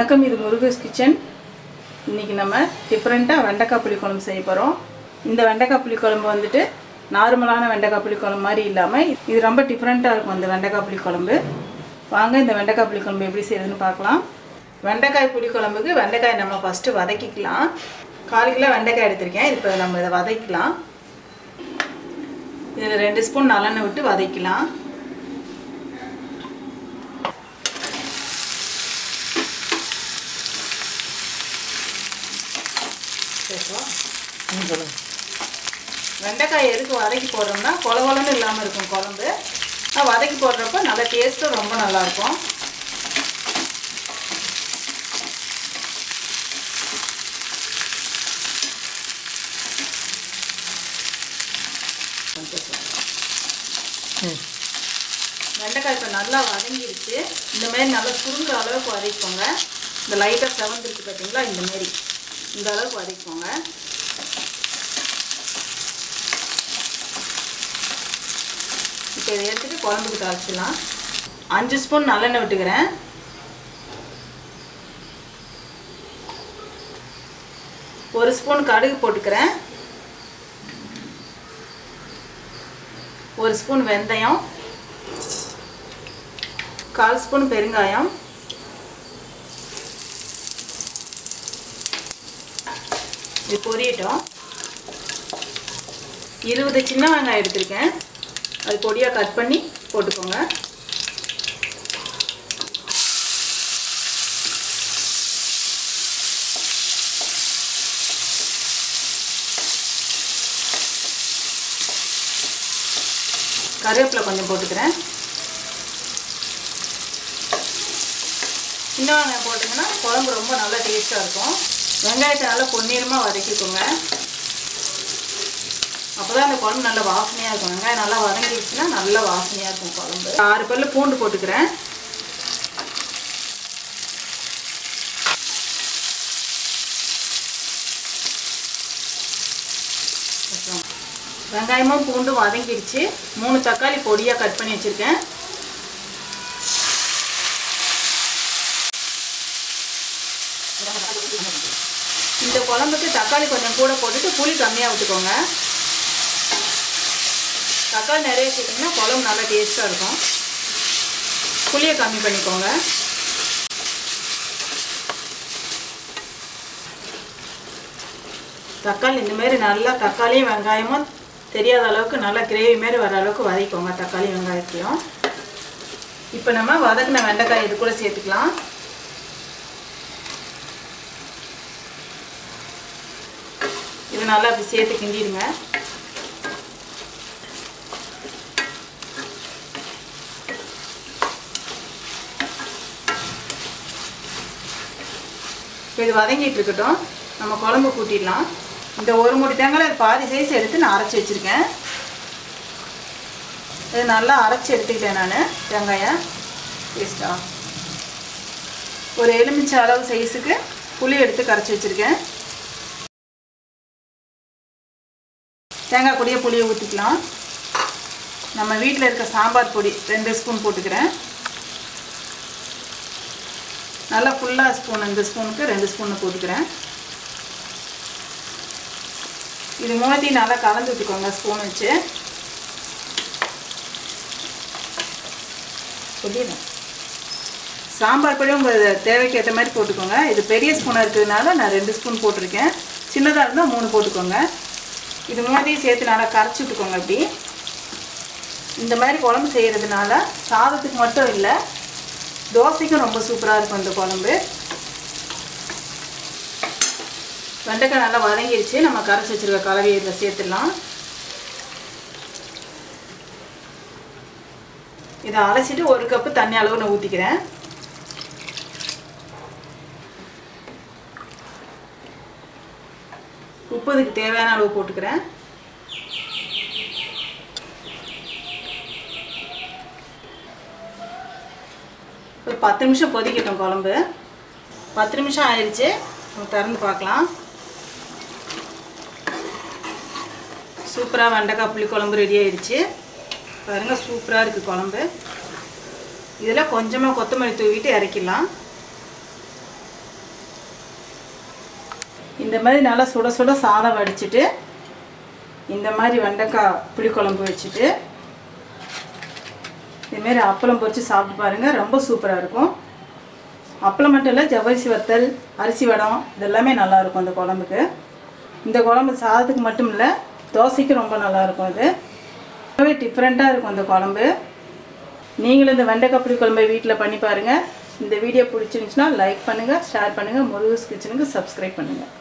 வணக்கம், இது முருகஸ் கிச்சன். இன்றைக்கி நம்ம டிஃப்ரெண்ட்டாக வெண்டைக்காய் புளி குழம்பு செய்ய போகிறோம். இந்த வெண்டைக்காய் புளி குழம்பு வந்துட்டு நார்மலான வெண்டைக்காய் புளி குழம்பு மாதிரி இல்லாமல் இது ரொம்ப டிஃப்ரெண்ட்டாக இருக்கும். அந்த வெண்டைக்காய் புளி குழம்பு வாங்க இந்த வெண்டைக்காய் புளி குழம்பு எப்படி செய்யுதுன்னு பார்க்கலாம். வெண்டைக்காய் புளி குழம்புக்கு வெண்டைக்காய் நம்ம ஃபஸ்ட்டு வதக்கிக்கலாம். 1/4 கிலோ வெண்டைக்காய் எடுத்திருக்கேன். இப்போ நம்ம இதை வதக்கலாம். இதில் 2 ஸ்பூன் நல்லெண்ணெய் விட்டு வதக்கலாம். வெண்டைக்காய் எதுக்கு வதக்கி போடுறோம்னா கொலகொலன்னு இல்லாமல் இருக்கும் குழம்பு. வதக்கி போடுறப்ப நல்ல டேஸ்ட்டும் ரொம்ப நல்லாயிருக்கும். வெண்டைக்காய் இப்போ நல்லா வதங்கிடுச்சு. இந்தமாரி நல்லா சுருங்குற அளவுக்கு வதக்கிக்கோங்க. இந்த லைட்டாக செவந்துருக்கு பார்த்தீங்களா, இந்தமாரி இந்த அளவுக்கு வதக்கிக்கோங்க. இப்போ இதை எடுத்துகிட்டு குழம்புக்கு தாளிச்சிடலாம். 5 ஸ்பூன் நல்லெண்ணெய் விட்டுக்கிறேன். ஒரு ஸ்பூன் கடுகு போட்டுக்கிறேன். 1 ஸ்பூன் வெந்தயம், 1/4 ஸ்பூன் பெருங்காயம், இது பொரியட்டும். 20 சின்ன வெங்காயம் எடுத்திருக்கேன். அது பொடியாக கட் பண்ணி போட்டுக்கோங்க. கருவேப்பிலை கொஞ்சம் போட்டுக்கிறேன். சின்ன வெங்காயம் போட்டிங்கன்னா குழம்பு ரொம்ப நல்லா டேஸ்ட்டாக இருக்கும். வெங்காயத்தை நல்லா பொன்னிறமாக வதக்கிக்கோங்க. அப்போ தான் அந்த குழம்பு நல்லா வாசனையாக இருக்கும். வெங்காயம் நல்லா வதங்கிடுச்சுன்னா நல்லா வாசனையாக இருக்கும் குழம்பு. 6 பல்லு பூண்டு போட்டுக்கிறேன். வெங்காயமும் பூண்டும் வதங்கிடுச்சு. 3 தக்காளி பொடியாக கட் பண்ணி வச்சுருக்கேன். இந்த குழம்புக்கு தக்காளி கொஞ்சம் கூட போட்டுட்டு புளி கம்மியாக விட்டுக்கோங்க. தக்காளி நிறைய சேர்த்திங்கன்னா குழம்பு நல்லா டேஸ்ட்டாக இருக்கும். புளியை கம்மி பண்ணிக்கோங்க. தக்காளி இந்தமாரி நல்லா தக்காளியும் வெங்காயமும் தெரியாத அளவுக்கு நல்லா கிரேவி மாரி வர அளவுக்கு வதக்கிக்கோங்க தக்காளி வெங்காயத்தையும். இப்போ நம்ம வதக்கின வெண்டைக்காய் இது கூட சேர்த்துக்கலாம். இது நல்லா அப்படி சேர்த்து கிண்டிடுங்க. இப்போ இது வதங்கிட்டு இருக்கட்டும். நம்ம குழம்பு கூட்டிடலாம். இந்த 1 மூடி தேங்காய் பாதி சைஸ் எடுத்து நான் அரைச்சி வச்சுருக்கேன். இது நல்லா அரைச்சி எடுத்துக்கிட்டேன் நான் தேங்காயை டேஸ்ட்டாக. ஒரு எலுமிச்சை அளவு சைஸுக்கு புளி எடுத்து கரைச்சி வச்சுருக்கேன். தேங்காய் பொடியை புளியை ஊற்றிக்கலாம். நம்ம வீட்டில் இருக்க சாம்பார் பொடி 2 ஸ்பூன் போட்டுக்கிறேன். நல்லா ஃபுல்லாக ஸ்பூன், இந்த ஸ்பூனுக்கு 2 ஸ்பூன் போட்டுக்கிறேன். இது மூணுத்தையும் நல்லா கலந்து விட்டுக்கோங்க ஸ்பூன் வச்சு. சாம்பார் பொடி உங்கள் தேவைக்கு ஏற்ற மாதிரி போட்டுக்கோங்க. இது பெரிய ஸ்பூனாக இருக்கிறதுனால நான் 2 ஸ்பூன் போட்டிருக்கேன். சின்னதாக இருந்தால் 3 போட்டுக்கோங்க. இது மூணுத்தையும் சேர்த்து நல்லா கரைச்சி விட்டுக்கோங்க. அப்படி இந்த மாதிரி குழம்பு செய்கிறதுனால சாதத்துக்கு மட்டும் இல்லை, தோசைக்கும் ரொம்ப சூப்பராக இருக்கும் இந்த குழம்பு. வெண்டைக்காய் நல்லா வதங்கிடுச்சு. நம்ம கரைச்சி வச்சுருக்க கலவையை இதில் சேர்த்துடலாம். இதை அலசிட்டு 1 கப்பு தண்ணி அளவு நான் ஊற்றிக்கிறேன். உப்பு இதுக்கு தேவையான அளவு போட்டுக்கிறேன். ஒரு 10 நிமிஷம் கொதிக்கட்டும் குழம்பு. 10 நிமிஷம் ஆயிடுச்சு. நம்ம திறந்து பார்க்கலாம். சூப்பராக வெண்டைக்காய் புளி குழம்பு ரெடி ஆயிடுச்சு. பாருங்கள், சூப்பராக இருக்குது குழம்பு. இதில் கொஞ்சமாக கொத்தமல்லி தூவிட்டு இறக்கிடலாம். இந்த மாதிரி நல்லா சுட சுட சாதம் வடிச்சிட்டு இந்த மாதிரி வெண்டைக்காய் புளிக்குழம்பு வச்சுட்டு இதுமாரி அப்பளம் பொரித்து சாப்பிட்டு பாருங்கள், ரொம்ப சூப்பராக இருக்கும். அப்பளம் மட்டும் இல்லை, ஜவ்வரிசி வத்தல், அரிசி வடம் இதெல்லாமே நல்லாயிருக்கும் இந்த குழம்புக்கு. இந்த குழம்பு சாதத்துக்கு மட்டும் இல்லை, தோசைக்கு ரொம்ப நல்லாயிருக்கும். இது ரொம்பவே டிஃப்ரெண்ட்டாக இருக்கும் இந்த குழம்பு. நீங்களும் இந்த வெண்டைக்காய் புளிக்குழம்பை வீட்டில் பண்ணி பாருங்கள். இந்த வீடியோ பிடிச்சிருந்துச்சுன்னா லைக் பண்ணுங்கள், ஷேர் பண்ணுங்கள், முருகஸ் கிச்சனுக்கு சப்ஸ்கிரைப் பண்ணுங்கள்.